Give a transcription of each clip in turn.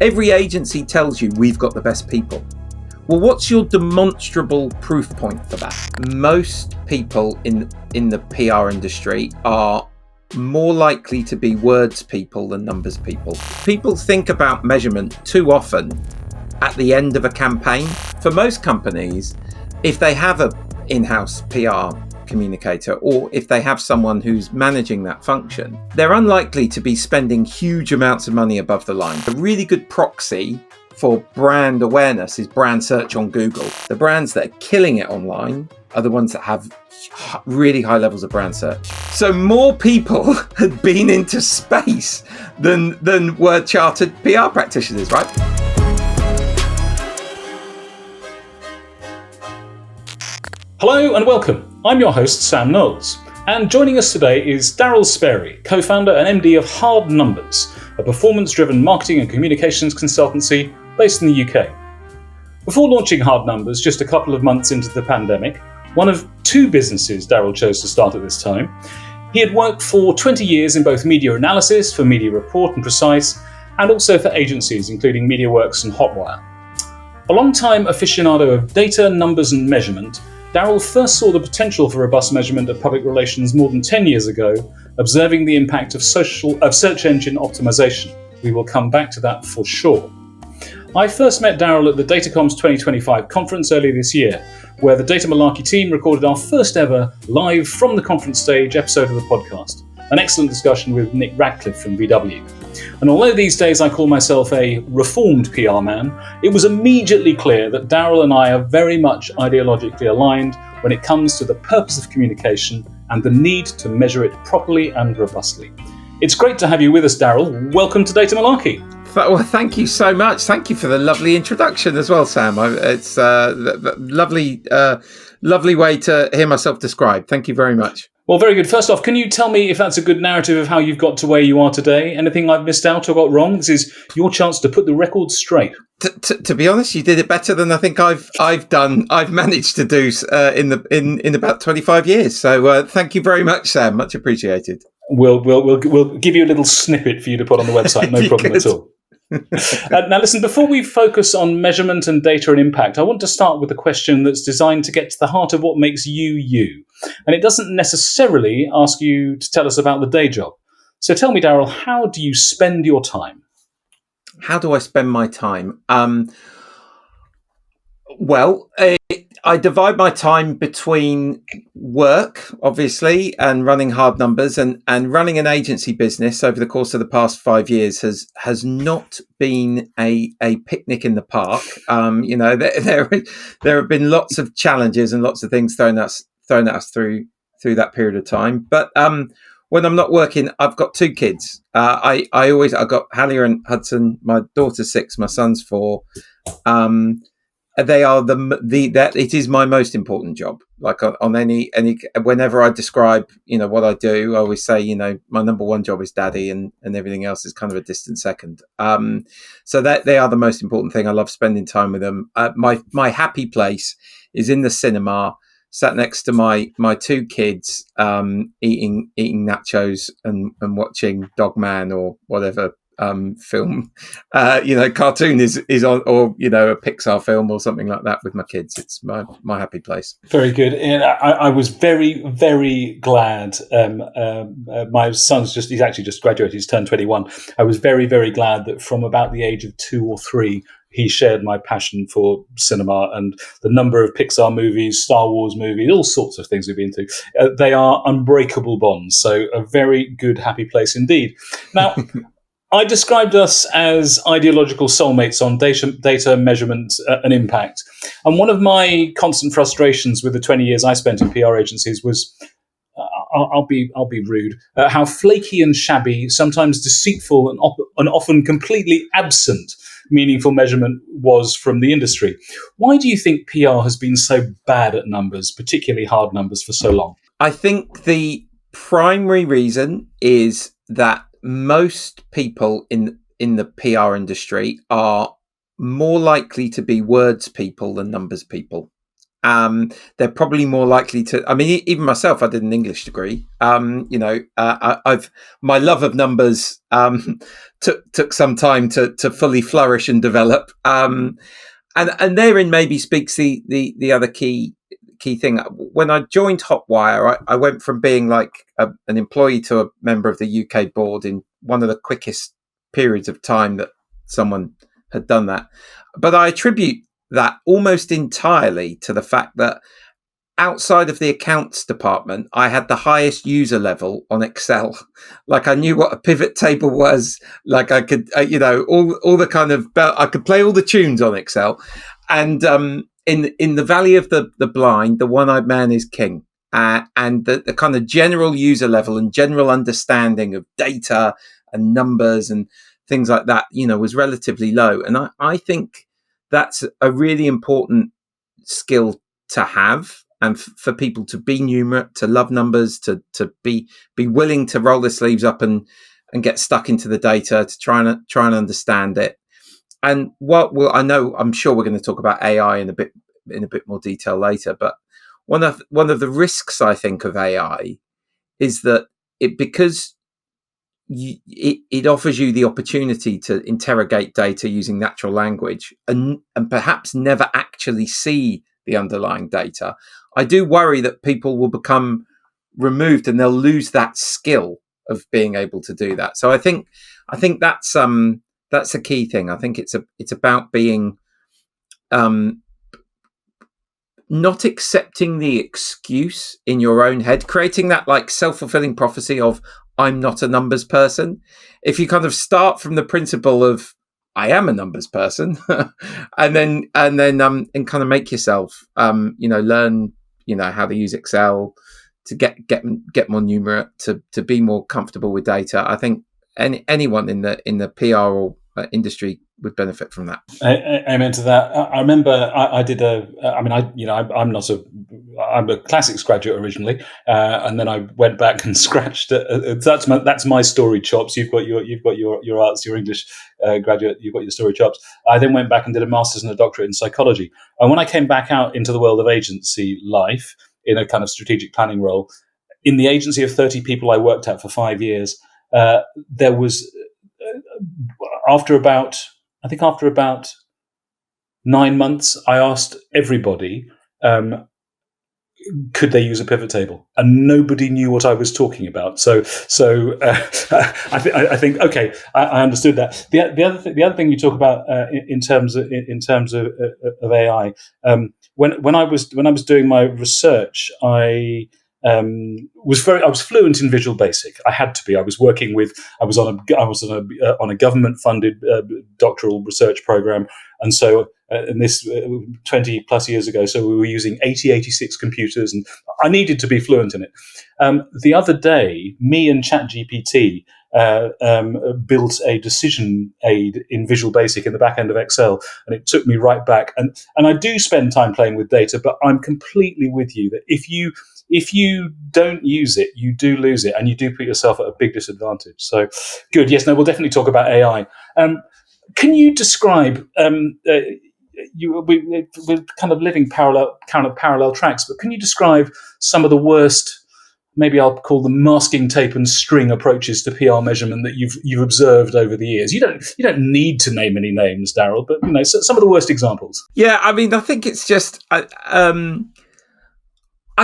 Every agency tells you we've got the best people. Well, what's your demonstrable proof point for that? Most people in the PR industry are more likely to be words people than numbers people. People think about measurement too often at the end of a campaign. For most companies, if they have an in-house PR communicator, or if they have someone who's managing that function, they're unlikely to be spending huge amounts of money above the line. A really good proxy for brand awareness is brand search on Google. The brands that are killing it online are the ones that have really high levels of brand search. So more people had been into space than were chartered PR practitioners, right? Hello and welcome. I'm your host, Sam Knowles, and joining us today is Darryl Sparey, co-founder and MD of Hard Numbers, a performance-driven marketing and communications consultancy based in the UK. Before launching Hard Numbers just a couple of months into the pandemic, one of two businesses Darryl chose to start at this time, he had worked for 20 years in both media analysis for Media Report and Precise, and also for agencies including MediaWorks and Hotwire. A long-time aficionado of data, numbers and measurement, Daryl first saw the potential for robust measurement of public relations more than 10 years ago, observing the impact of search engine optimization. We will come back to that for sure. I first met Daryl at the Datacom's 2025 conference earlier this year, where the Data Malarkey team recorded our first ever live from the conference stage episode of the podcast, an excellent discussion with Nick Radcliffe from VW. And although these days I call myself a reformed PR man, it was immediately clear that Daryl and I are very much ideologically aligned when it comes to the purpose of communication and the need to measure it properly and robustly. It's great to have you with us, Daryl. Welcome to Data Malarkey. Well, thank you so much. Thank you for the lovely introduction as well, Sam. It's a lovely way to hear myself described. Thank you very much. Well, very good. First off, can you tell me if that's a good narrative of how you've got to where you are today? Anything I've missed out or got wrong? This is your chance to put the record straight. To be honest, you did it better than I think I've done. I've managed to do in about 25 years. So thank you very much, Sam. Much appreciated. We'll give you a little snippet for you to put on the website. No problem at all. Now, listen, before we focus on measurement and data and impact, I want to start with a question that's designed to get to the heart of what makes you, you. And it doesn't necessarily ask you to tell us about the day job. So tell me, Daryl, how do you spend your time? How do I spend my time? I divide my time between work, obviously, and running Hard Numbers, and running an agency business over the course of the past 5 years has not been a picnic in the park. There have been lots of challenges and lots of things thrown at us through that period of time. But when I'm not working, I've got two kids. I've got Hallie and Hudson. My daughter's 6, my son's 4. They are that it is my most important job. Like on any whenever I describe what I do, I always say my number one job is daddy, and everything else is kind of a distant second. So that they are the most important thing. I love spending time with them. My happy place is in the cinema, sat next to my two kids, eating nachos and watching Dog Man or whatever film cartoon is on, or a Pixar film or something like that with my kids. It's my happy place. Very good. And I was very, very glad. My son's he's actually just graduated. He's turned 21. I was very, very glad that from about the age of 2 or 3, he shared my passion for cinema and the number of Pixar movies, Star Wars movies, all sorts of things we've been to. They are unbreakable bonds. So a very good, happy place indeed. Now, I described us as ideological soulmates on data measurement and impact. And one of my constant frustrations with the 20 years I spent in PR agencies was, I'll be rude, how flaky and shabby, sometimes deceitful and often completely absent meaningful measurement was from the industry. Why do you think PR has been so bad at numbers, particularly hard numbers, for so long? I think the primary reason is that most people in the PR industry are more likely to be words people than numbers people. They're probably more likely to. I mean, even myself, I did an English degree. I've my love of numbers took some time to fully flourish and develop. And therein maybe speaks the other key thing. When I joined Hotwire, I went from being like an employee to a member of the UK board in one of the quickest periods of time that someone had done that. But I attribute that almost entirely to the fact that outside of the accounts department, I had the highest user level on Excel. Like I knew what a pivot table was. Like I could, all the kind of, I could play all the tunes on Excel. And in the Valley of the Blind, the one-eyed man is king. And the kind of general user level and general understanding of data and numbers and things like that, was relatively low. And I think that's a really important skill to have, and for people to be numerate, to love numbers, to be willing to roll their sleeves up and get stuck into the data, to try and understand it. And I'm sure we're going to talk about AI in a bit more detail later. But one of the risks I think of AI is that because it offers you the opportunity to interrogate data using natural language and perhaps never actually see the underlying data. I do worry that people will become removed and they'll lose that skill of being able to do that. So I think that's a key thing. I think it's about being not accepting the excuse in your own head, creating that like self-fulfilling prophecy of I'm not a numbers person. If you kind of start from the principle of I am a numbers person, and then kind of make yourself, learn, how to use Excel to get more numerate, to be more comfortable with data. I think anyone in the PR or industry would benefit from that. Amen to that. I remember I did I'm a classics graduate originally, and then I went back and scratched. That's my story chops. You've got your arts, your English graduate. You've got your story chops. I then went back and did a master's and a doctorate in psychology. And when I came back out into the world of agency life in a kind of strategic planning role, in the agency of 30 people I worked at for 5 years, there was after about 9 months, I asked everybody, could they use a pivot table? And nobody knew what I was talking about. So I think okay, I understood that. The other thing you talk about in terms of AI, when I was doing my research, I was fluent in Visual Basic. I had to be. I was on a government funded doctoral research program, and so and this 20 plus years ago. So we were using 8086 computers, and I needed to be fluent in it. The other day, me and ChatGPT built a decision aid in Visual Basic in the back end of Excel, and it took me right back. And I do spend time playing with data, but I'm completely with you that if you don't use it, you do lose it, and you do put yourself at a big disadvantage. So, good. Yes, no, we'll definitely talk about AI. Can you describe? We're kind of living parallel tracks, but can you describe some of the worst? Maybe I'll call them masking tape and string approaches to PR measurement that you've observed over the years. You don't need to name any names, Daryl, but some of the worst examples. Yeah, I mean, I think it's just I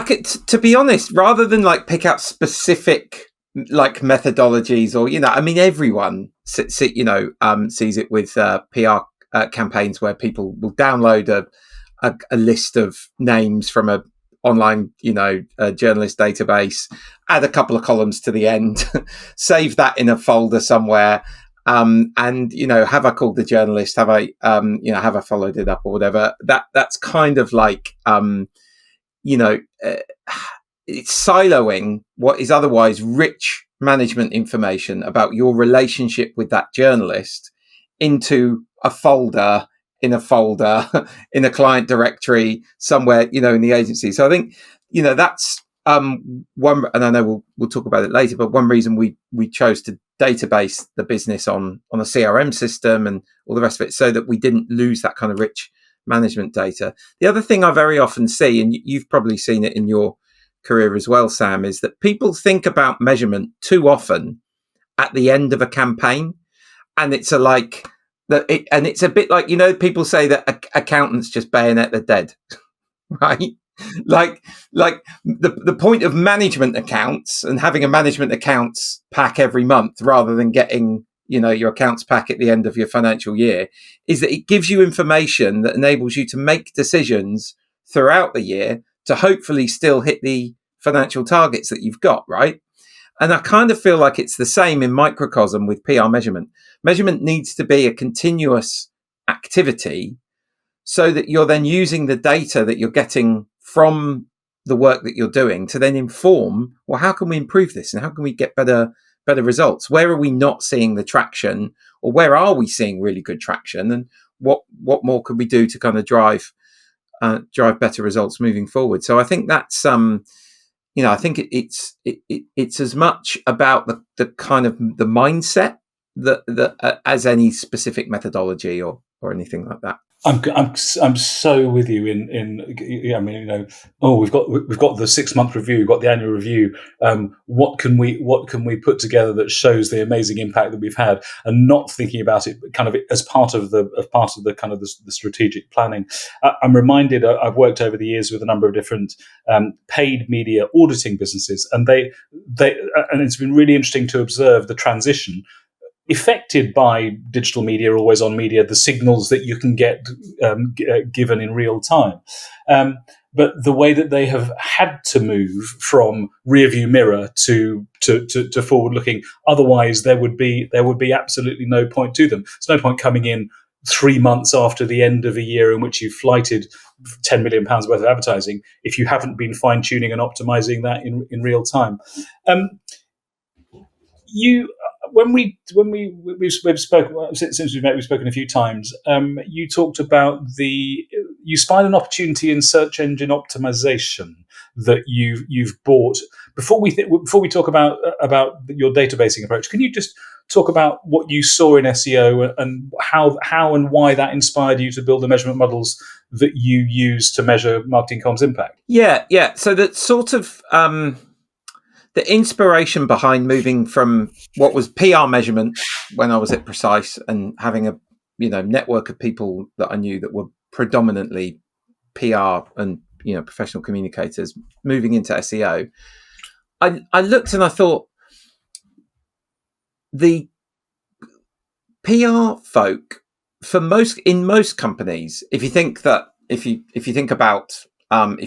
could, to be honest, rather than like pick out specific like methodologies or I mean, everyone sees it with PR campaigns where people will download a list of names from a online journalist database, add a couple of columns to the end, save that in a folder somewhere, and have I called the journalist, have I followed it up or whatever. That's kind of like it's siloing what is otherwise rich management information about your relationship with that journalist into a folder in a client directory somewhere, in the agency. So I think, that's one, and I know we'll talk about it later, but one reason we chose to database the business on a CRM system and all the rest of it, so that we didn't lose that kind of rich management data. The other thing I very often see, and you've probably seen it in your career as well, Sam, is that people think about measurement too often at the end of a campaign, and it's a bit like, people say that accountants just bayonet the dead, right? like the point of management accounts and having a management accounts pack every month rather than getting your accounts pack at the end of your financial year is that it gives you information that enables you to make decisions throughout the year to hopefully still hit the financial targets that you've got, right? And I kind of feel like it's the same in microcosm with PR measurement. Measurement needs to be a continuous activity so that you're then using the data that you're getting from the work that you're doing to then inform, well, how can we improve this and how can we get better results? Where are we not seeing the traction, or where are we seeing really good traction, and what more could we do to kind of drive better results moving forward? So I think that's I think it's as much about the kind of the mindset that as any specific methodology or anything like that. I'm so with you we've got the 6 month review, we've got the annual review. What can we put together that shows the amazing impact that we've had, and not thinking about it kind of as part of the kind of the strategic planning. I'm reminded, I've worked over the years with a number of different paid media auditing businesses, and and it's been really interesting to observe the transition affected by digital media, always on media, the signals that you can get given in real time. But the way that they have had to move from rearview mirror to forward looking, otherwise there would be absolutely no point to them. There's no point coming in 3 months after the end of a year in which you've flighted £10 million worth of advertising if you haven't been fine tuning and optimizing that in real time. When we've spoken since we've met, we've spoken a few times. You talked about you spied an opportunity in search engine optimization that you've bought. Before we talk about your databasing approach, can you just talk about what you saw in SEO and how and why that inspired you to build the measurement models that you use to measure marketing comms impact? Yeah. So that sort of. The inspiration behind moving from what was PR measurement when I was at Precise and having a network of people that I knew that were predominantly PR and professional communicators, moving into SEO, I looked and I thought the PR folk in most companies, if you think about if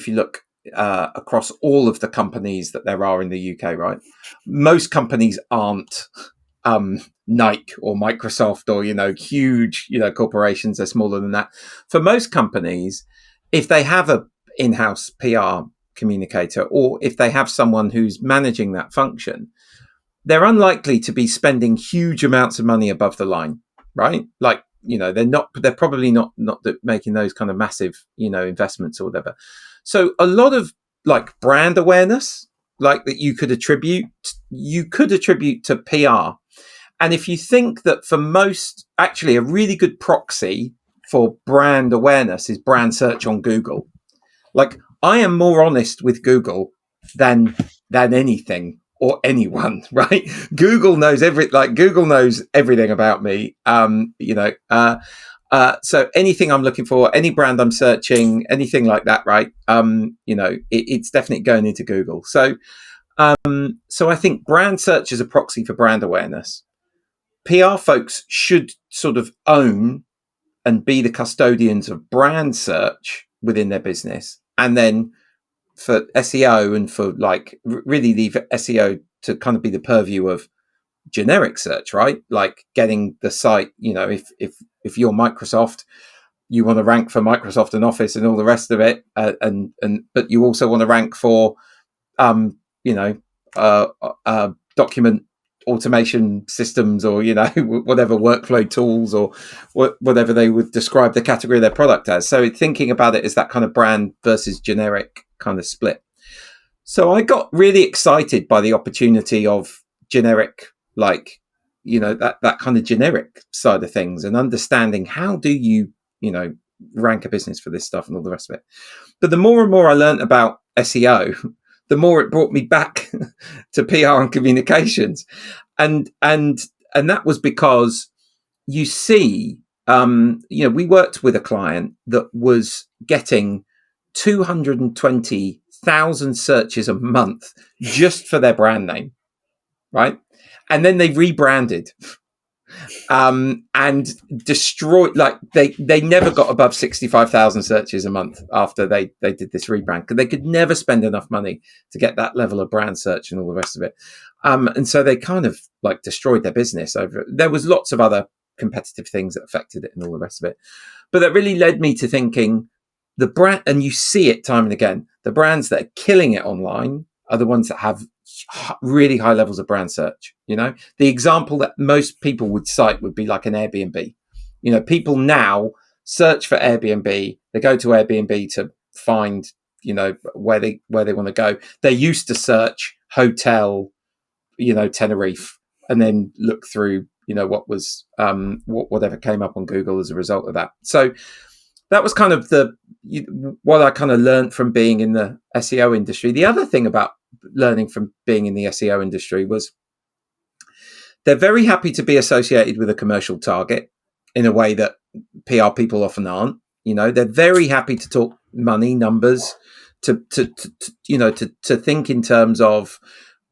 you look across all of the companies that there are in the UK, right? Most companies aren't Nike or Microsoft or huge corporations. They're smaller than that. For most companies, if they have a in-house PR communicator, or if they have someone who's managing that function, they're unlikely to be spending huge amounts of money above the line, right? Like they're probably not making those kind of massive investments or whatever. So a lot of like brand awareness, like that you could attribute to PR. And if you think that for most, actually a really good proxy for brand awareness is brand search on Google. Like I am more honest with Google than anything or anyone, right? Google knows everything about me. So anything I'm looking for, any brand I'm searching, anything like that, right? It's definitely going into Google. So I think brand search is a proxy for brand awareness. PR folks should sort of own and be the custodians of brand search within their business. And then for SEO and for like really leave SEO to kind of be the purview of generic search, right? Like getting the site, if you're Microsoft, you want to rank for Microsoft and Office and all the rest of it, but you also want to rank for, document automation systems or whatever workflow tools or whatever they would describe the category of their product as. So thinking about it as that kind of brand versus generic kind of split. So I got really excited by the opportunity of generic, like that kind of generic side of things, and understanding how do you rank a business for this stuff and all the rest of it. But the more and more I learned about SEO, the more it brought me back to PR and communications. And that was because you see, we worked with a client that was getting 220,000 searches a month just for their brand name, right? And then they rebranded and destroyed, like they never got above 65,000 searches a month after they did this rebrand, because they could never spend enough money to get that level of brand search and all the rest of it. And so they kind of like destroyed their business over it. There was lots of other competitive things that affected it and all the rest of it. But that really led me to thinking the brand, and you see it time and again, the brands that are killing it online are the ones that have really high levels of brand search. The example that most people would cite would be like an Airbnb. People now search for Airbnb. They go to Airbnb to find, where they want to go. They used to search hotel, Tenerife, and then look through, what was, whatever came up on Google as a result of that. So that was kind of what I kind of learned from being in the SEO industry. The other thing about learning from being in the SEO industry was they're very happy to be associated with a commercial target in a way that PR people often aren't. They're very happy to talk money, numbers, to think in terms of,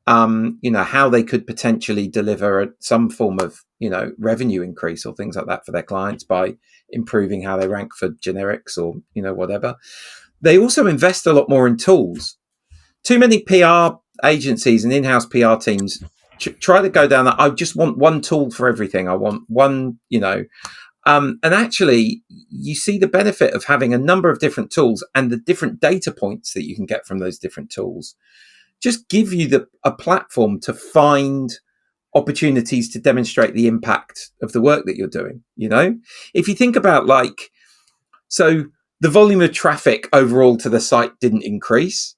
how they could potentially deliver some form of, revenue increase or things like that for their clients by improving how they rank for generics or, whatever. They also invest a lot more in tools. Too many PR agencies and in-house PR teams try to go down that. I just want one tool for everything. I want one, and actually you see the benefit of having a number of different tools, and the different data points that you can get from those different tools just give you a platform to find opportunities to demonstrate the impact of the work that you're doing. If you think about so the volume of traffic overall to the site didn't increase,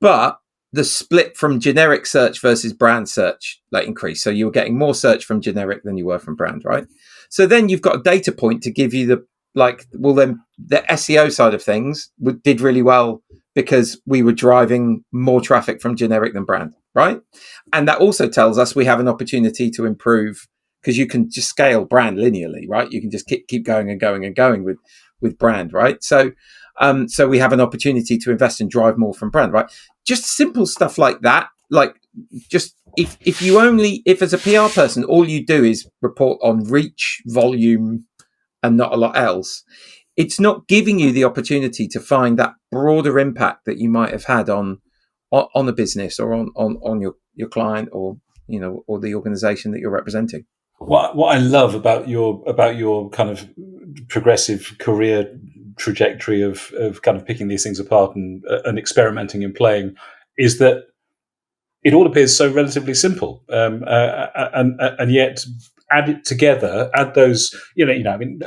but the split from generic search versus brand search increased. So you were getting more search from generic than you were from brand, right? So then you've got a data point to give you then the SEO side of things did really well because we were driving more traffic from generic than brand, right? And that also tells us we have an opportunity to improve, because you can just scale brand linearly, right? You can just keep going and going and going with brand, right? So we have an opportunity to invest and drive more from brand, right? Just simple stuff like that. Like, just if as a PR person, all you do is report on reach, volume, and not a lot else, it's not giving you the opportunity to find that broader impact that you might have had on a business or on your client or or the organization that you're representing. What I love about your kind of progressive career trajectory of kind of picking these things apart and experimenting and playing is that it all appears so relatively simple, and yet add it together, add those, I mean,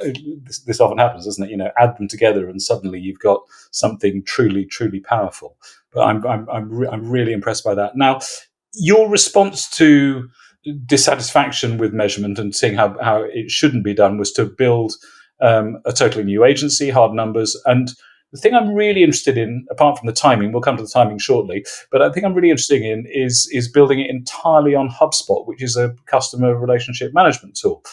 this often happens, doesn't it? Add them together, and suddenly you've got something truly, truly powerful. But I'm really impressed by that. Now, your response to dissatisfaction with measurement and seeing how it shouldn't be done was to build a totally new agency, hard numbers. And the thing I'm really interested in, apart from the timing, we'll come to the timing shortly, but I think I'm really interested in is building it entirely on HubSpot, which is a customer relationship management tool.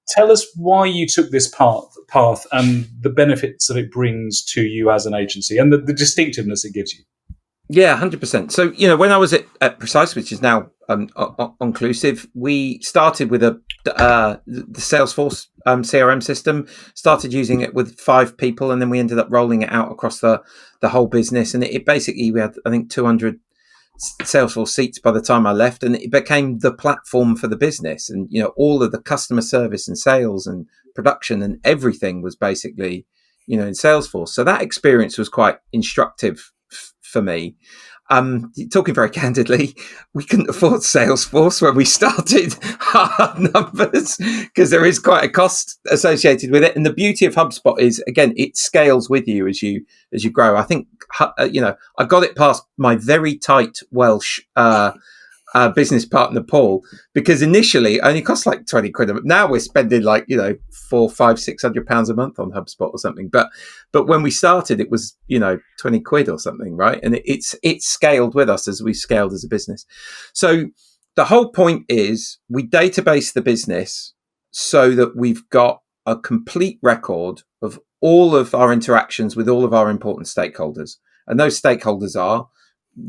Tell us why you took this path and the benefits that it brings to you as an agency and the distinctiveness it gives you. Yeah, 100%. So, when I was at Precise, which is now Onclusive, we started with the Salesforce CRM system, started using it with 5 people, and then we ended up rolling it out across the whole business. And it basically, we had, I think, 200 Salesforce seats by the time I left, and it became the platform for the business. And, all of the customer service and sales and production and everything was basically, in Salesforce. So that experience was quite instructive for me. Talking very candidly, we couldn't afford Salesforce when we started hard numbers because there is quite a cost associated with it. And the beauty of HubSpot is, again, it scales with you as you grow. I think, I got it past my very tight Welsh business partner Paul, because initially it only cost like 20 quid. Now we're spending like, you know, £400, £500, £600 a month on HubSpot or something. But when we started, it was, you know, 20 quid or something, right? And it's scaled with us as we scaled as a business. So the whole point is we database the business so that we've got a complete record of all of our interactions with all of our important stakeholders. And those stakeholders are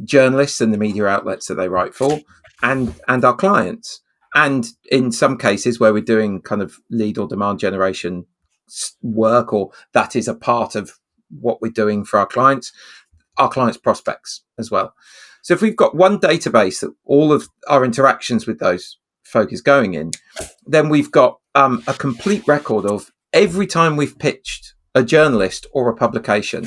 journalists and the media outlets that they write for, and our clients. And in some cases where we're doing kind of lead or demand generation work, or that is a part of what we're doing for our clients prospects as well. So if we've got one database that all of our interactions with those folk is going in, then we've got a complete record of every time we've pitched a journalist or a publication.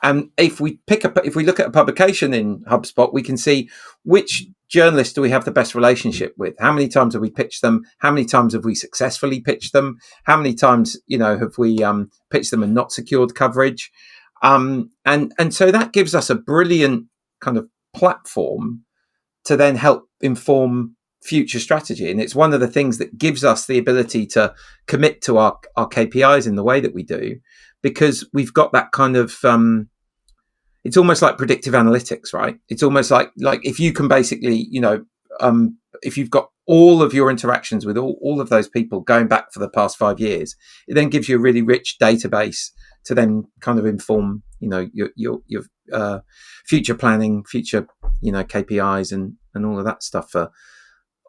And if we look at a publication in HubSpot, we can see which journalists do we have the best relationship with? How many times have we pitched them? How many times have we successfully pitched them? How many times, you know, have we pitched them and not secured coverage? And so that gives us a brilliant kind of platform to then help inform future strategy. And it's one of the things that gives us the ability to commit to our KPIs in the way that we do, because we've got that kind of, it's almost like predictive analytics, right? It's almost like if you can basically, you know, if you've got all of your interactions with all of those people going back for the past 5 years, it then gives you a really rich database to then kind of inform, you know, your future planning, future, you know, KPIs and all of that stuff for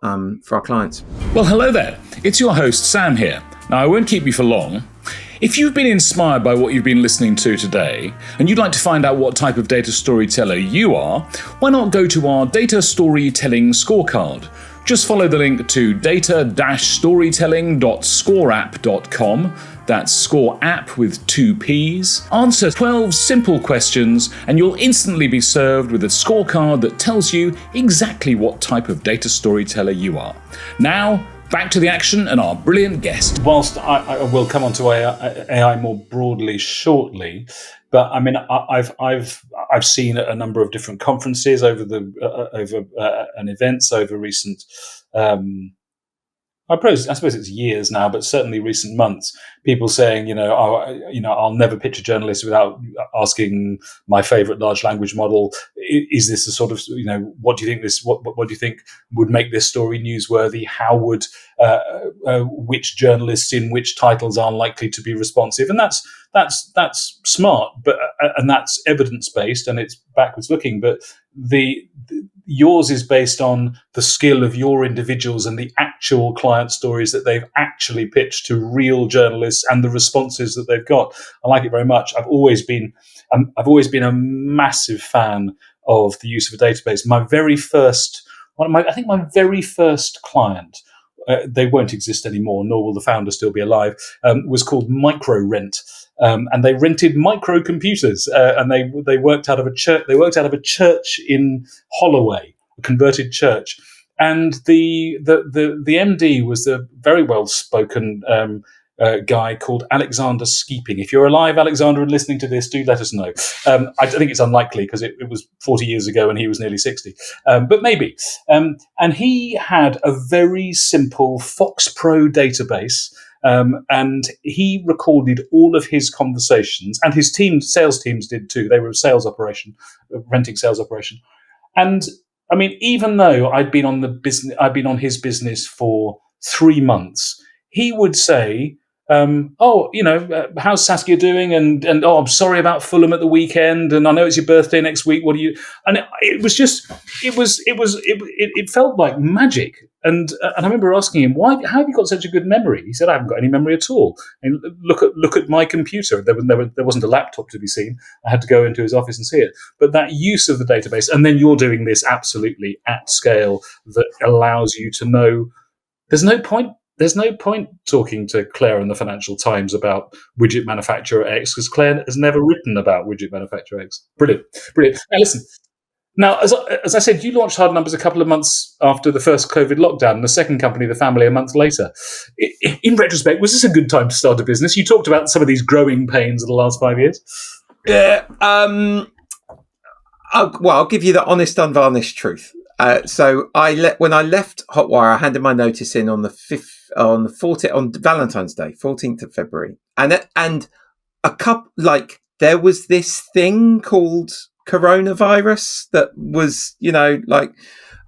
our clients. Well, hello there. It's your host, Sam here. Now, I won't keep you for long. If you've been inspired by what you've been listening to today, and you'd like to find out what type of data storyteller you are, why not go to our Data Storytelling Scorecard? Just follow the link to data-storytelling.scoreapp.com. That's score app with 2 P's. Answer 12 simple questions and you'll instantly be served with a scorecard that tells you exactly what type of data storyteller you are. Now, back to the action and our brilliant guest. Whilst I will come on to AI more broadly shortly, but I mean, I've seen a number of different conferences over and events over recent. I suppose it's years now, but certainly recent months. People saying, I'll never pitch a journalist without asking my favourite large language model. Is this a sort of, what do you think what do you think would make this story newsworthy? How would which journalists in which titles are likely to be responsive? And that's smart, but and that's evidence based and it's backwards looking. But yours is based on the skill of your individuals and the actual client stories that they've actually pitched to real journalists and the responses that they've got. I like it very much. I've always been a massive fan of the use of a database. My very first client, they won't exist anymore, nor will the founder still be alive, was called Micro Rent. And they rented microcomputers, and they worked out of a church. They worked out of a church in Holloway, a converted church. And the MD was a very well spoken guy called Alexander Skeeping. If you're alive, Alexander, and listening to this, do let us know. I think it's unlikely because it was 40 years ago and he was nearly 60, but maybe. And he had a very simple Fox Pro database. And he recorded all of his conversations, and his sales teams did too. They were renting sales operation. And I mean, even though I'd been on his business for 3 months, he would say, how's Saskia doing? And I'm sorry about Fulham at the weekend. And I know it's your birthday next week. What do you? And it felt like magic. And I remember asking him, how have you got such a good memory? He said, I haven't got any memory at all. And look at my computer. There wasn't a laptop to be seen. I had to go into his office and see it. But that use of the database, and then you're doing this absolutely at scale that allows you to know there's no point talking to Claire in the Financial Times about widget manufacturer X because Claire has never written about widget manufacturer X. Brilliant. Now listen. Now, as I said, you launched Hard Numbers a couple of months after the first COVID lockdown, and the second company, The Family, a month later. In retrospect, was this a good time to start a business? You talked about some of these growing pains of the last 5 years. Yeah. I'll give you the honest, unvarnished truth. So when I left Hotwire, I handed my notice in on the 14th, on Valentine's Day, 14th of February, and a couple, like, there was this thing called coronavirus that was, and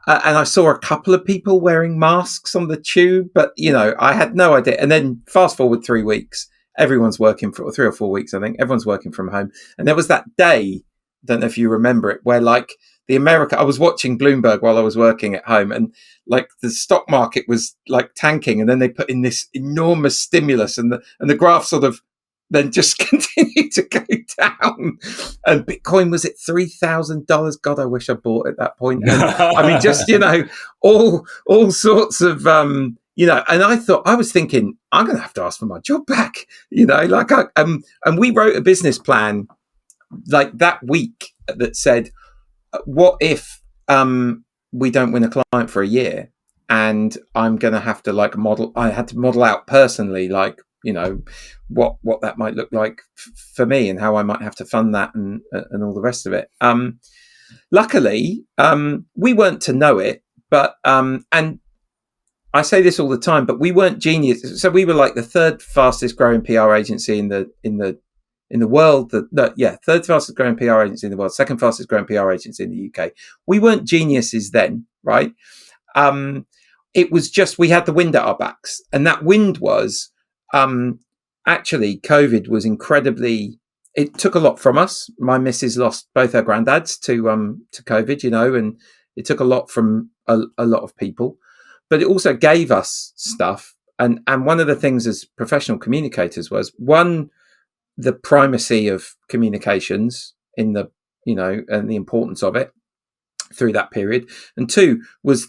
I saw a couple of people wearing masks on the tube, but I had no idea. And then fast forward 3 weeks, everyone's working for 3 or 4 weeks, I think. Everyone's working from home, and there was that day. Don't know if you remember it, where like I was watching Bloomberg while I was working at home, and like the stock market was like tanking, and then they put in this enormous stimulus, and the graph sort of then just continued to go down. And Bitcoin was at $3,000. God, I wish I bought at that point. And, I mean, just all sorts of and I was thinking, I'm going to have to ask for my job back. And we wrote a business plan like that week that said, what if we don't win a client for a year, and I'm going to have to I had to model out personally, what that might look like for me, and how I might have to fund that, and all the rest of it. Luckily, we weren't to know it, but and I say this all the time, but we weren't genius. So we were like the third fastest growing PR agency in the world. Third fastest growing PR agency in the world, second fastest growing PR agency in the UK. We weren't geniuses then, right? It was just, we had the wind at our backs, and that wind was actually COVID was incredibly. It took a lot from us. My missus lost both her granddads to COVID, and it took a lot from a lot of people, but it also gave us stuff. And one of the things as professional communicators was, one, the primacy of communications and the importance of it through that period, and two was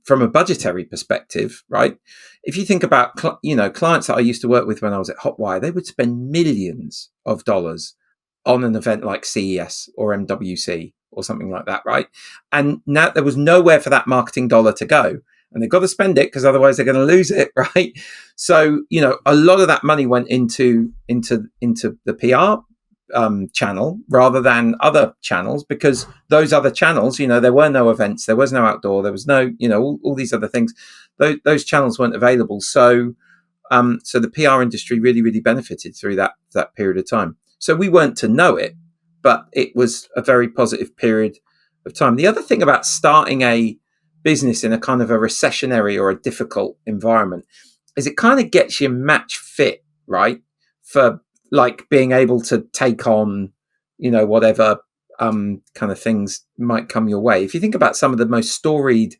from a budgetary perspective, right? If you think about clients that I used to work with when I was at Hotwire, they would spend millions of dollars on an event like CES or MWC or something like that, right? And now there was nowhere for that marketing dollar to go, and they've got to spend it because otherwise they're going to lose it, right? So a lot of that money went into the PR channel rather than other channels, because those other channels, there were no events, there was no outdoor, there was no, all these other things. Those channels weren't available. So the PR industry really, really benefited through that period of time. So we weren't to know it, but it was a very positive period of time. The other thing about starting a business in a kind of a recessionary or a difficult environment is it kind of gets you match fit, right? For like being able to take on, whatever kind of things might come your way. If you think about some of the most storied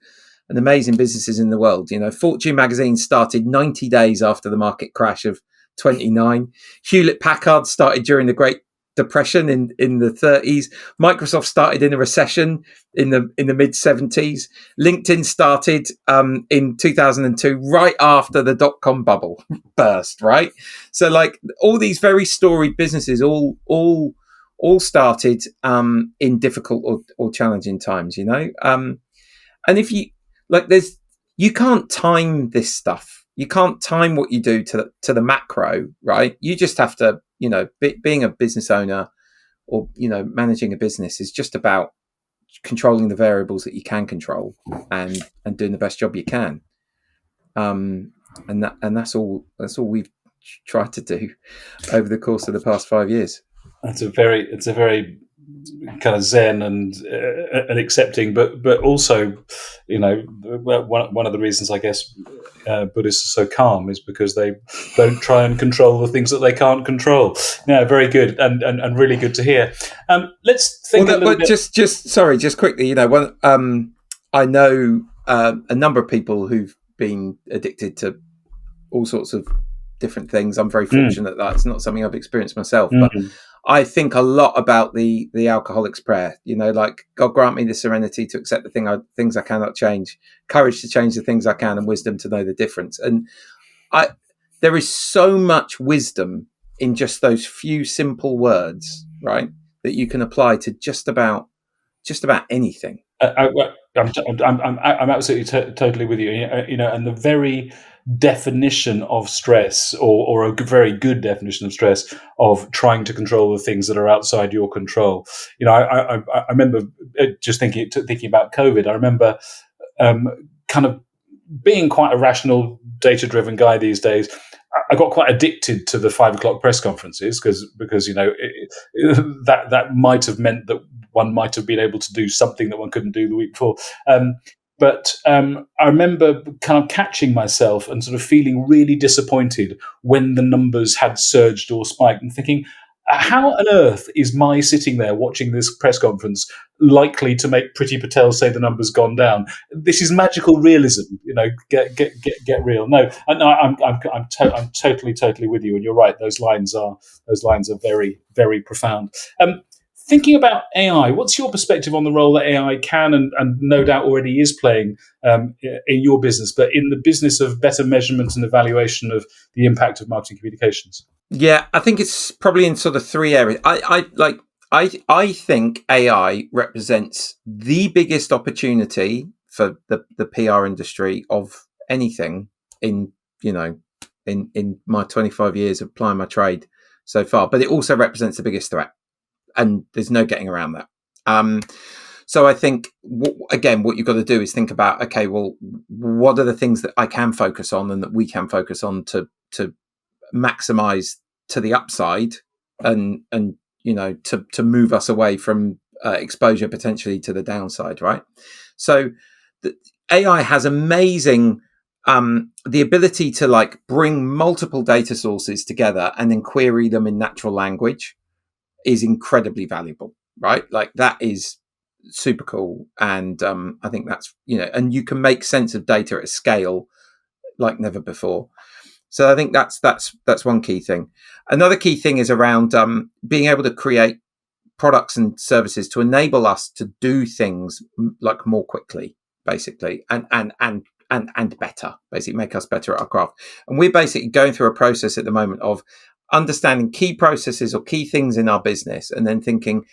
and amazing businesses in the world, Fortune magazine started 90 days after the market crash of 29. Hewlett Packard started during the Great Depression in the 30s. Microsoft started in a recession in the mid 70s. LinkedIn started in 2002, right after the dot-com bubble burst, right? So like all these very storied businesses all started in difficult or challenging times, and if you can't time this stuff. You can't time what you do to the macro, right? You just have to, being a business owner or, managing a business is just about controlling the variables that you can control and doing the best job you can. And that's all we've tried to do over the course of the past 5 years. It's a very kind of zen and accepting, but also, one of the reasons I guess Buddhists are so calm is because they don't try and control the things that they can't control. Yeah, very good and really good to hear. Let's think a little bit. Just quickly, I know a number of people who've been addicted to all sorts of different things. I'm very fortunate that that's not something I've experienced myself, but I think a lot about the alcoholic's prayer, like, God grant me the serenity to accept the things I cannot change, courage to change the things I can, and wisdom to know the difference. And there is so much wisdom in just those few simple words, right, that you can apply to just about anything. I, I'm absolutely totally with you. And the very definition of stress, or a very good definition of stress, of trying to control the things that are outside your control. I remember just thinking about COVID. I remember kind of being quite a rational, data-driven guy these days. I got quite addicted to the 5 o'clock press conferences because that might have meant that one might have been able to do something that one couldn't do the week before. But I remember kind of catching myself and sort of feeling really disappointed when the numbers had surged or spiked, and thinking, how on earth is my sitting there watching this press conference likely to make Priti Patel say the number's gone down? This is magical realism. Get real. No, I'm totally with you, and you're right. Those lines are very, very profound. Thinking about AI, what's your perspective on the role that AI can and no doubt already is playing in your business, but in the business of better measurement and evaluation of the impact of marketing communications? Yeah, I think it's probably in sort of three areas. I think AI represents the biggest opportunity for the PR industry of anything in in my 25 years of applying my trade so far. But it also represents the biggest threat, and there's no getting around that. So I think again, what you've got to do is think about, okay, well, what are the things that I can focus on and that we can focus on to maximize to the upside, and to move us away from exposure potentially to the downside, right? So the AI has amazing the ability to bring multiple data sources together and then query them in natural language is incredibly valuable, right? Like, that is super cool. And I think that's, and you can make sense of data at a scale like never before. So I think that's one key thing. Another key thing is around being able to create products and services to enable us to do things like more quickly, basically, and better, basically make us better at our craft. And we're basically going through a process at the moment of understanding key processes or key things in our business, and then thinking,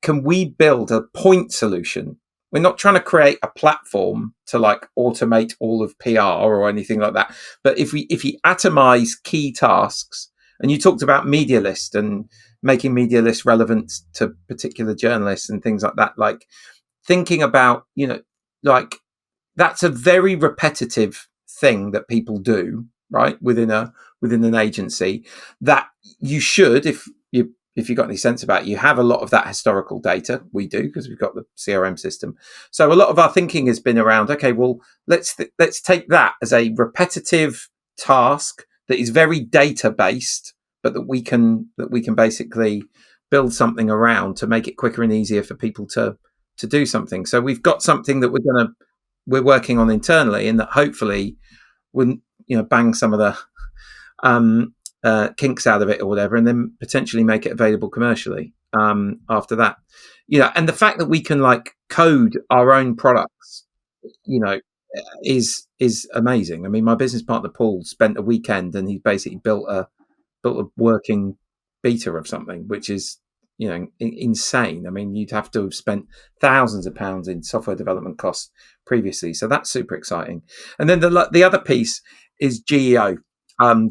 can we build a point solution? We're not trying to create a platform to automate all of PR or anything like that. But if you atomize key tasks, and you talked about media list and making media lists relevant to particular journalists and things like that, like thinking about, that's a very repetitive thing that people do, right? Within an agency, that you should, if you've got any sense about it, you have a lot of that historical data. We do, because we've got the CRM system. So a lot of our thinking has been around, okay, well, let's take that as a repetitive task that is very data based, but that we can basically build something around to make it quicker and easier for people to do something. So we've got something that we're working on internally, and that hopefully wouldn't bang some of the kinks out of it or whatever, and then potentially make it available commercially after that. And the fact that we can code our own products, is amazing. I mean, my business partner Paul spent a weekend and he basically built a working beta of something, which is insane. I mean, you'd have to have spent thousands of pounds in software development costs previously. So that's super exciting. And then the other piece is GEO.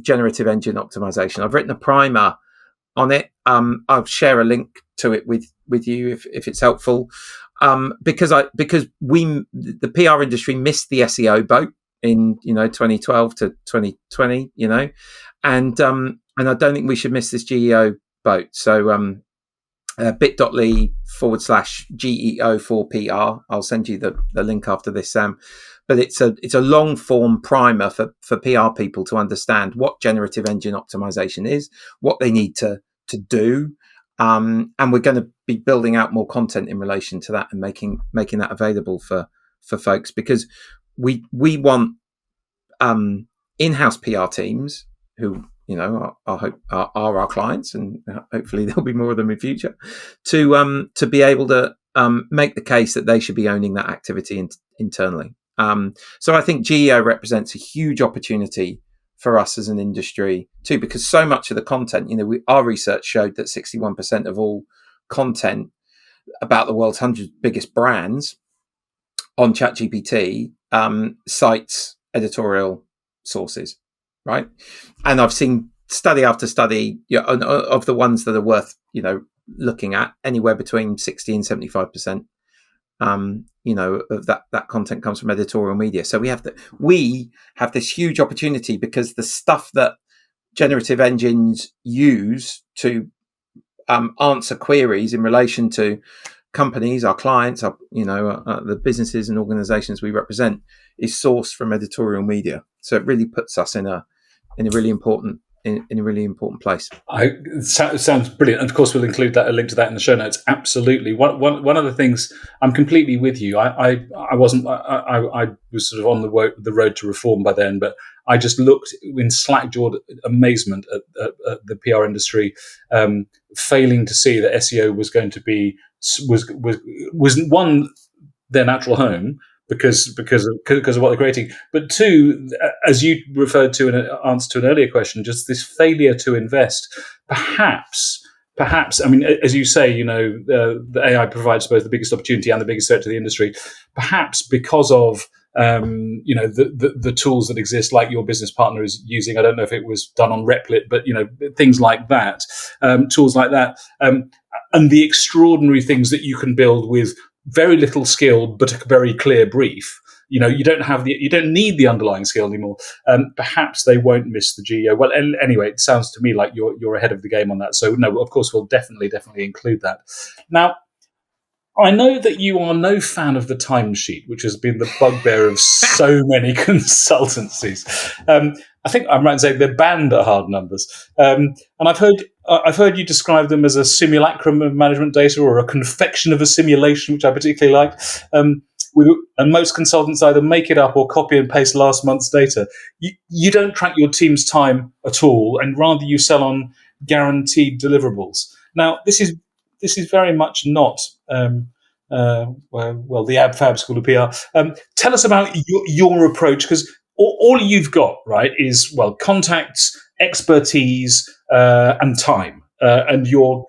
Generative engine optimization. I've written a primer on it. I'll share a link to it with you if it's helpful. Because the PR industry missed the SEO boat in 2012 to 2020. And I don't think we should miss this GEO boat. So bit.ly/GEO4PR. I'll send you the link after this, Sam. But it's a long form primer for PR people to understand what generative engine optimization is, what they need to do, and we're going to be building out more content in relation to that and making that available for folks, because we want in-house PR teams who are our clients, and hopefully there'll be more of them in future, to be able to make the case that they should be owning that activity internally. So I think GEO represents a huge opportunity for us as an industry too, because so much of the content, our research showed that 61% of all content about the world's 100 biggest brands on ChatGPT cites editorial sources, right? And I've seen study after study of the ones that are worth looking at, anywhere between 60 and 75%. Of that content comes from editorial media. So we have this huge opportunity, because the stuff that generative engines use to answer queries in relation to companies, our clients, the businesses and organizations we represent, is sourced from editorial media. So it really puts us in a really important place. Sounds brilliant. And of course, we'll include a link to that in the show notes. Absolutely. One of the things, I'm completely with you. I was sort of on the road to reform by then, but I just looked in slack-jawed amazement at the PR industry, failing to see that SEO was going to be was one, their natural home, because of what they're creating, but two, as you referred to in answer to an earlier question, just this failure to invest. Perhaps, I mean, as you say, the AI provides both the biggest opportunity and the biggest threat to the industry. Perhaps because of the tools that exist, like your business partner is using. I don't know if it was done on Replit, but things like that, tools like that, and the extraordinary things that you can build with very little skill, but a very clear brief. You don't need the underlying skill anymore. Perhaps they won't miss the GEO. Well, anyway, it sounds to me like you're ahead of the game on that. So no, of course, we'll definitely include that. Now, I know that you are no fan of the timesheet, which has been the bugbear of so many consultancies. I think I'm right in saying they're banned at Hard Numbers. And I've heard you describe them as a simulacrum of management data, or a confection of a simulation, which I particularly like. And most consultants either make it up or copy and paste last month's data. You don't track your team's time at all, and rather you sell on guaranteed deliverables. Now, this is very much not the AbFab School of PR. Tell us about your approach, because all you've got, right, is, contacts, expertise, and time, and you're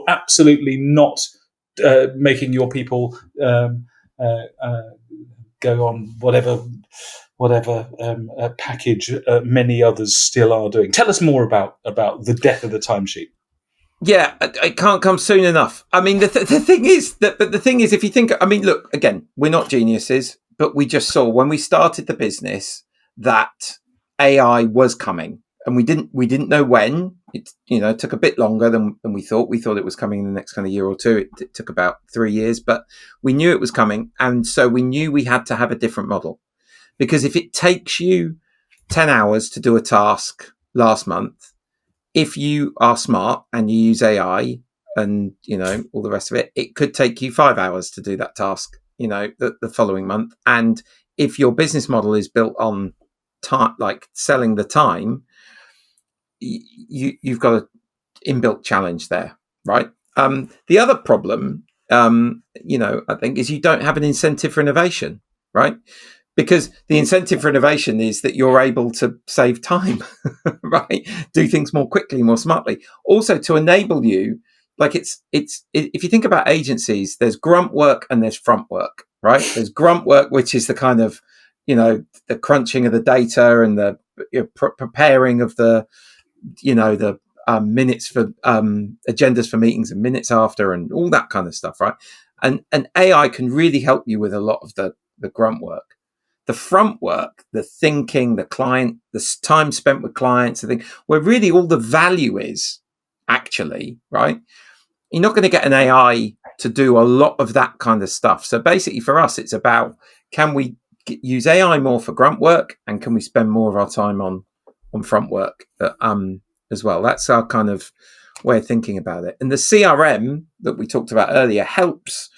absolutely not making your people go on whatever package many others still are doing. Tell us more about the death of the timesheet. Yeah, it can't come soon enough. I mean, the thing is, if you think, I mean, look, again, we're not geniuses, but we just saw when we started the business that AI was coming, and we didn't know when. It took a bit longer than we thought. We thought it was coming in the next kind of year or two. It took about 3 years, but we knew it was coming, and so we knew we had to have a different model, because if it takes you 10 hours to do a task last month, if you are smart and you use AI and, all the rest of it, it could take you 5 hours to do that task, the following month. And if your business model is built on time, like selling the time, you've got an inbuilt challenge there, right? The other problem, I think, is you don't have an incentive for innovation, right? Because the incentive for innovation is that you're able to save time, right? Do things more quickly, more smartly. Also, to enable you, like it's if you think about agencies, there's grunt work and there's front work, right? There's grunt work, which is the kind of, the crunching of the data and the preparing of the minutes for agendas for meetings and minutes after and all that kind of stuff, right? And AI can really help you with a lot of the grunt work. The front work, the thinking, the client, the time spent with clients, the thing where really all the value is, actually, right? You're not going to get an AI to do a lot of that kind of stuff. So basically for us, it's about, can we use AI more for grunt work, and can we spend more of our time on front work as well? That's our kind of way of thinking about it. And the CRM that we talked about earlier helps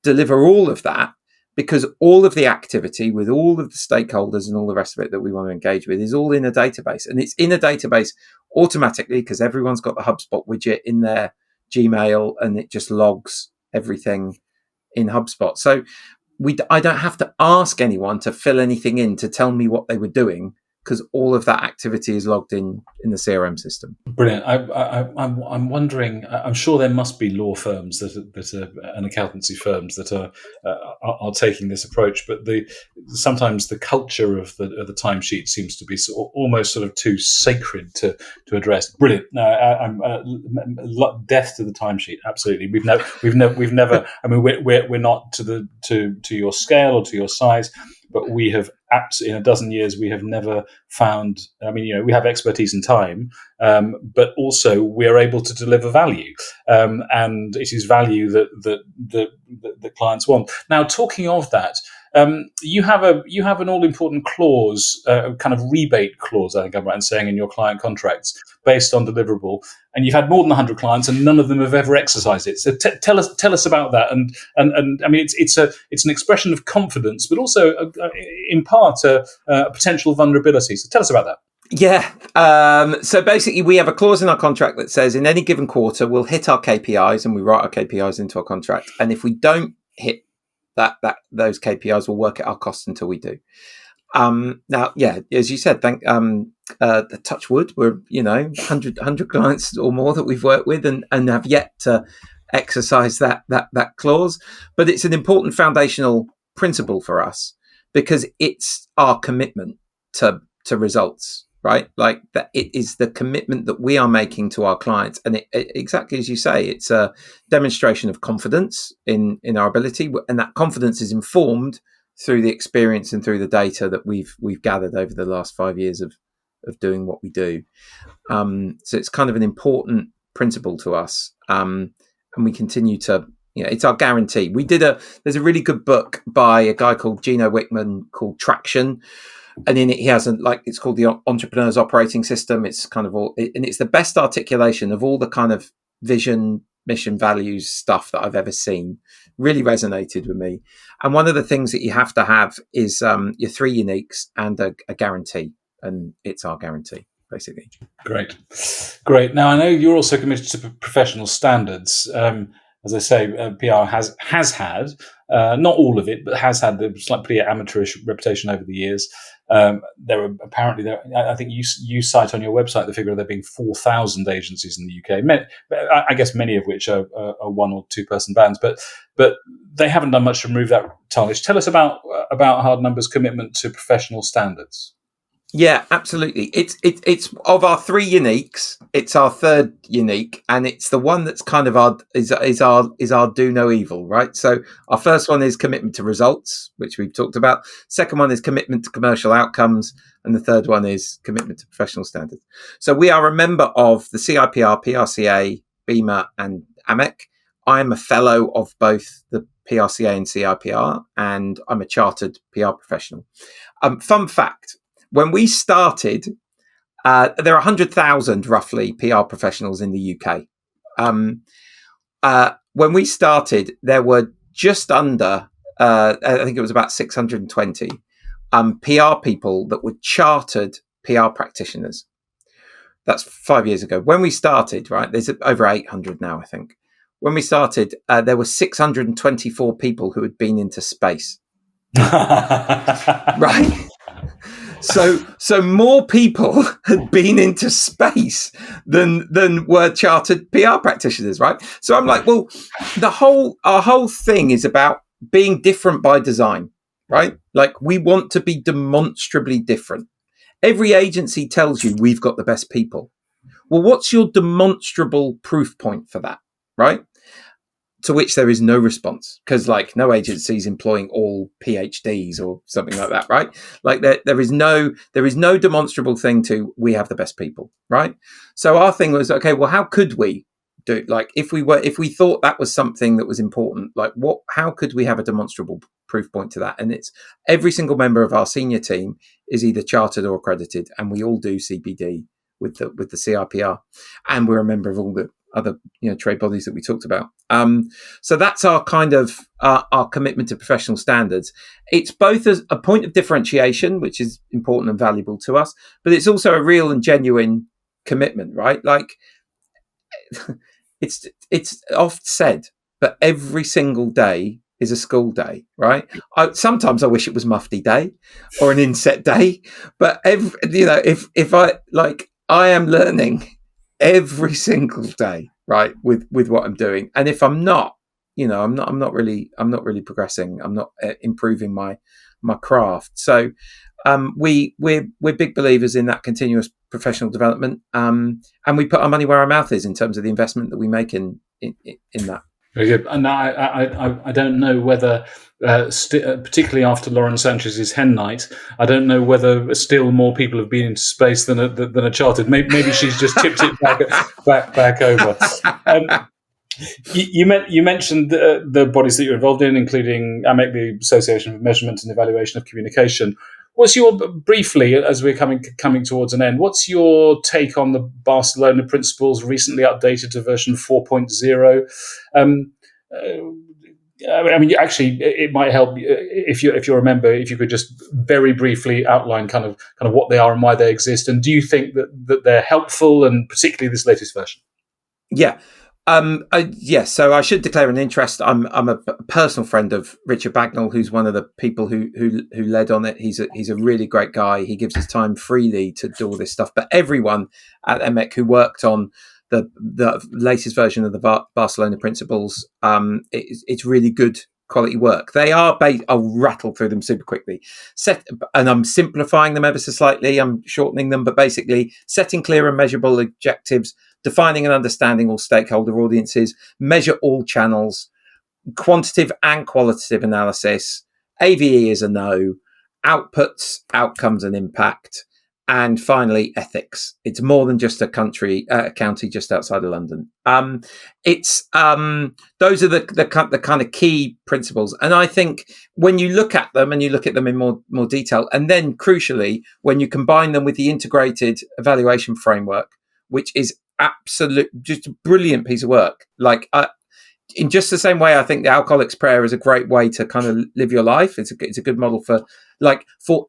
deliver all of that, because all of the activity with all of the stakeholders and all the rest of it that we want to engage with is all in a database. And it's in a database automatically, because everyone's got the HubSpot widget in their Gmail, and it just logs everything in HubSpot. So I don't have to ask anyone to fill anything in to tell me what they were doing. because all of that activity is logged in the CRM system. Brilliant. I'm wondering. I'm sure there must be law firms and accountancy firms that are taking this approach, but sometimes the culture of the timesheet seems to be almost sort of too sacred to address. Brilliant. No, I'm death to the timesheet. Absolutely. We've never. I mean, we're not to your scale or to your size, but we have in a dozen years we have never found. I mean, we have expertise and time, but also we are able to deliver value, and it is value that clients want. Now, talking of that, you have an all-important clause, kind of rebate clause, I think I'm right in saying, in your client contracts based on deliverable, and you've had more than 100 clients, and none of them have ever exercised it. So tell us about that, and I mean it's an expression of confidence, but also in part a potential vulnerability. So tell us about that. Yeah. So basically, we have a clause in our contract that says in any given quarter we'll hit our KPIs, and we write our KPIs into our contract. And if we don't hit those KPIs, we'll work at our cost until we do. Now, yeah, as you said, touch wood, we're 100 clients or more that we've worked with and have yet to exercise that clause. But it's an important foundational principle for us because it's our commitment to results. Right, like that, it is the commitment that we are making to our clients, and it exactly as you say, it's a demonstration of confidence in our ability, and that confidence is informed through the experience and through the data that we've gathered over the last 5 years of doing what we do. So it's kind of an important principle to us, and we continue to. It's our guarantee. There's a really good book by a guy called Gino Wickman called Traction. And in it, he has it's called the Entrepreneur's Operating System. It's kind of and it's the best articulation of all the kind of vision, mission, values stuff that I've ever seen. Really resonated with me. And one of the things that you have to have is your 3 uniques and a guarantee. And it's our guarantee, basically. Great. Now, I know you're also committed to professional standards. As I say, PR has had, not all of it, but has had the slightly amateurish reputation over the years. There are apparently, I think you cite on your website the figure of there being 4,000 agencies in the UK. I guess many of which are 1 or 2 person bands, but they haven't done much to remove that tarnish. Tell us about Hard Numbers' commitment to professional standards. Yeah, absolutely. It's of our 3 uniques, it's our 3rd unique, and it's the one that's kind of our do no evil, right? So our first one is commitment to results, which we've talked about. Second one is commitment to commercial outcomes, and the third one is commitment to professional standards. So we are a member of the CIPR, PRCA, BEMA, and AMEC. I'm a fellow of both the PRCA and CIPR, and I'm a chartered PR professional. Fun fact. When we started, there are 100,000 roughly PR professionals in the UK. When we started, there were just under, I think it was about 620 PR people that were chartered PR practitioners. That's 5 years ago. When we started, right, there's over 800 now, I think. When we started, there were 624 people who had been into space. Right? So more people had been into space than were chartered PR practitioners, right? So I'm like, well, our whole thing is about being different by design, right? Like we want to be demonstrably different. Every agency tells you we've got the best people. Well, what's your demonstrable proof point for that, right? To which there is no response because no agency is employing all PhDs or something like that, right? Like there is no demonstrable thing to we have the best people, right? So our thing was, okay, well, how could we do it? Like if we thought that was something that was important, how could we have a demonstrable proof point to that? And it's every single member of our senior team is either chartered or accredited, and we all do CPD with the CIPR, and we're a member of all the other trade bodies that we talked about. So that's our kind of our commitment to professional standards. It's both as a point of differentiation, which is important and valuable to us, but it's also a real and genuine commitment, right? Like it's oft said, but every single day is a school day, right? Sometimes I wish it was Mufti Day or an inset day, but if I like, I am learning every single day, right, with what I'm doing, and if I'm not, I'm not really progressing. I'm not improving my craft. So we're big believers in that continuous professional development, and we put our money where our mouth is in terms of the investment that we make in that. Very good. And I don't know whether, particularly after Lauren Sanchez's hen night, I don't know whether still more people have been into space than a chartered. Maybe she's just tipped it back over. You mentioned the bodies that you're involved in, including AMEC, the Association of Measurement and Evaluation of Communication. What's your, briefly, as we're coming towards an end, what's your take on the Barcelona Principles, recently updated to version 4.0? I mean, actually, it might help if you're a member, if you could just very briefly outline kind of what they are and why they exist, and do you think that they're helpful, and particularly this latest version? Yeah. Yes, so I should declare an interest. I'm a personal friend of Richard Bagnall, who's one of the people who led on it. He's a really great guy. He gives his time freely to do all this stuff. But everyone at EMEC who worked on the latest version of the Barcelona Principles, it's really good quality work. They are I'll rattle through them super quickly. And I'm simplifying them ever so slightly. I'm shortening them, but basically setting clear and measurable objectives, defining and understanding all stakeholder audiences, measure all channels, quantitative and qualitative analysis, AVE is a no, outputs, outcomes and impact, and finally ethics. It's more than just a county just outside of London. Those are the kind of key principles, and I think when you look at them and you look at them in more detail, and then crucially when you combine them with the integrated evaluation framework, which is just a brilliant piece of work. Like in just the same way, I think the Alcoholic's Prayer is a great way to kind of live your life. It's a good model for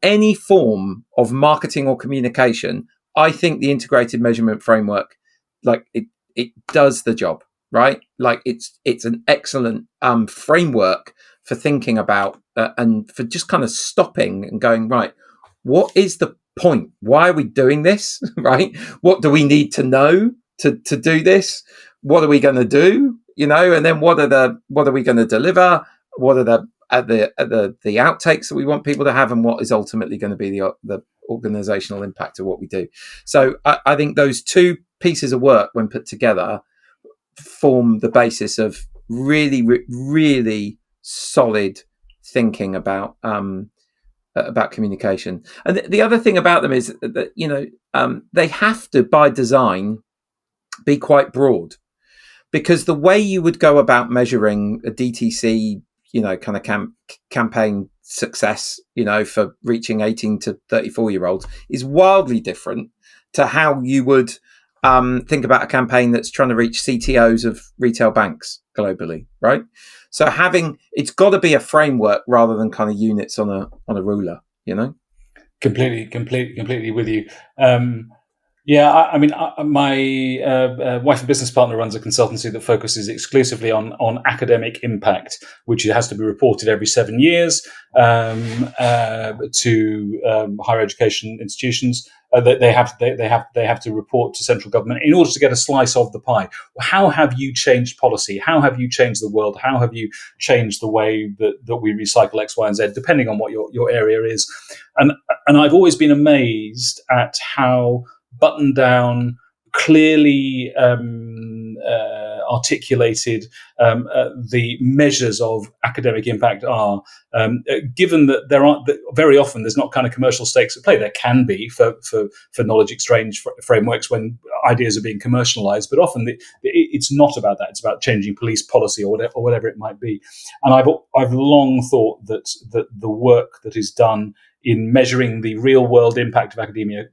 any form of marketing or communication. I think the integrated measurement framework, it does the job, right? Like it's an excellent framework for thinking about and for just kind of stopping and going, right, what is the point? Why are we doing this? Right? What do we need to know to do this? What are we going to do? And then what are we going to deliver? What are the outtakes that we want people to have, and what is ultimately going to be the organizational impact of what we do? So I think those two pieces of work, when put together, form the basis of really, really solid thinking about communication. And the other thing about them is that they have to, by design, be quite broad, because the way you would go about measuring a DTC kind of campaign success for reaching 18 to 34-year-olds is wildly different to how you would think about a campaign that's trying to reach CTOs of retail banks globally, right? So it's got to be a framework rather than kind of units on a ruler, Completely with you. I mean, my wife and business partner runs a consultancy that focuses exclusively on academic impact, which has to be reported every 7 years to higher education institutions. They have to report to central government in order to get a slice of the pie. How have you changed policy? How have you changed the world? How have you changed the way that we recycle X, Y, and Z, depending on what your area is? And I've always been amazed at how buttoned down, clearly articulated the measures of academic impact are, given that very often there's not kind of commercial stakes at play. There can be for knowledge exchange frameworks when ideas are being commercialized, but often it's not about that. It's about changing police policy or whatever it might be. And I've long thought that the work that is done in measuring the real world impact of academia,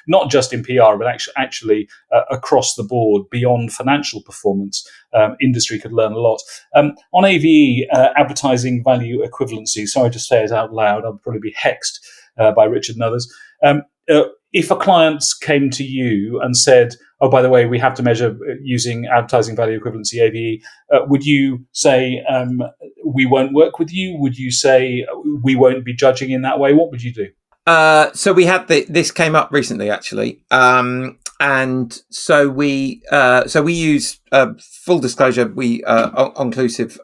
not just in PR, but actually across the board beyond financial performance, industry could learn a lot. On AVE, advertising value equivalency, sorry to say it out loud, I'll probably be hexed by Richard and others. If a client came to you and said, oh, by the way, we have to measure using advertising value equivalency, AVE, would you say, we won't work with you? Would you say we won't be judging in that way? What would you do? So we had this came up recently, actually, and so we use full disclosure. We Onclusive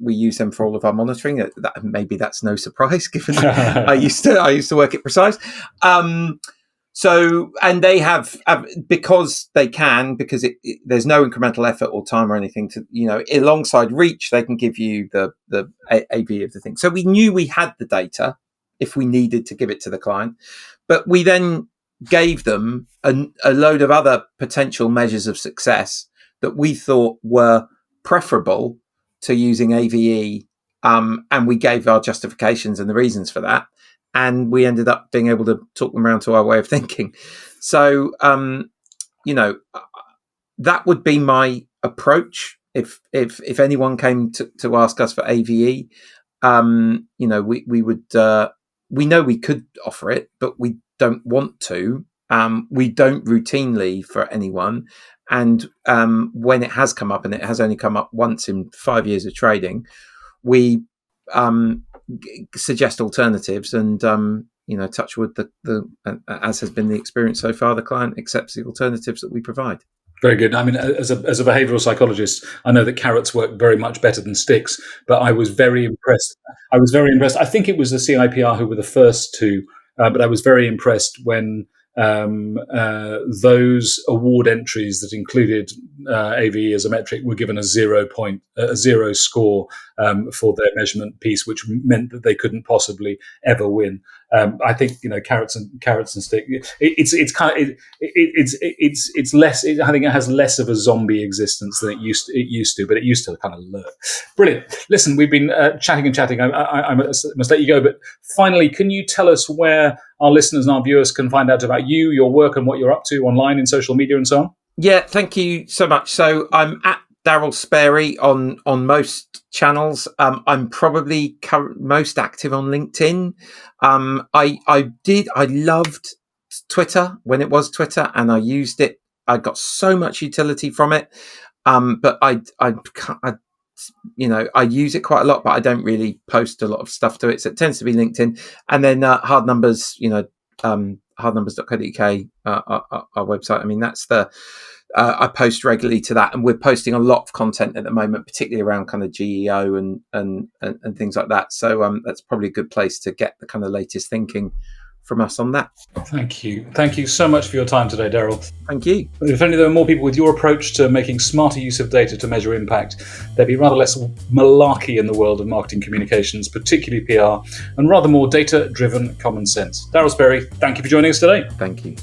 we use them for all of our monitoring. Maybe that's no surprise, given I used to work at Precise. So, and they have, because there's no incremental effort or time or anything to, alongside Reach, they can give you the AV of the thing. So we knew we had the data if we needed to give it to the client, but we then gave them a load of other potential measures of success that we thought were preferable to using AVE. And we gave our justifications and the reasons for that. And we ended up being able to talk them around to our way of thinking. So, that would be my approach if anyone came to ask us for AVE. We would. We know we could offer it, but we don't want to. We don't routinely for anyone. And when it has come up, and it has only come up once in 5 years of trading, we suggest alternatives, and touch wood, the as has been the experience so far, the client accepts the alternatives that we provide. Very good. I mean, as a behavioural psychologist, I know that carrots work very much better than sticks, but I was very impressed. I think it was the CIPR who were the first to, but I was very impressed when those award entries that included AVE as a metric were given a 0 score for their measurement piece, which meant that they couldn't possibly ever win. I think carrots and stick. It's less. I think it has less of a zombie existence than it used to, but it used to kind of lurk. Brilliant. Listen, we've been chatting and chatting. I must let you go, but finally, can you tell us where our listeners and our viewers can find out about you, your work, and what you're up to online in social media and so on? Yeah, thank you so much. So I'm at Darryl Sparey on most channels. I'm probably most active on LinkedIn. I loved Twitter when it was Twitter, and I used it. I got so much utility from it. But I use it quite a lot, but I don't really post a lot of stuff to it. So it tends to be LinkedIn, and then Hard Numbers. Hardnumbers.co.uk, our website. I mean, that's I post regularly to that, and we're posting a lot of content at the moment, particularly around kind of GEO and things like that. So that's probably a good place to get the kind of latest thinking from us on that. Thank you so much for your time today, Daryl. Thank you. If only there were more people with your approach to making smarter use of data to measure impact, there'd be rather less malarkey in the world of marketing communications, particularly PR, and rather more data-driven common sense. Darryl Sparey, thank you for joining us today. Thank you.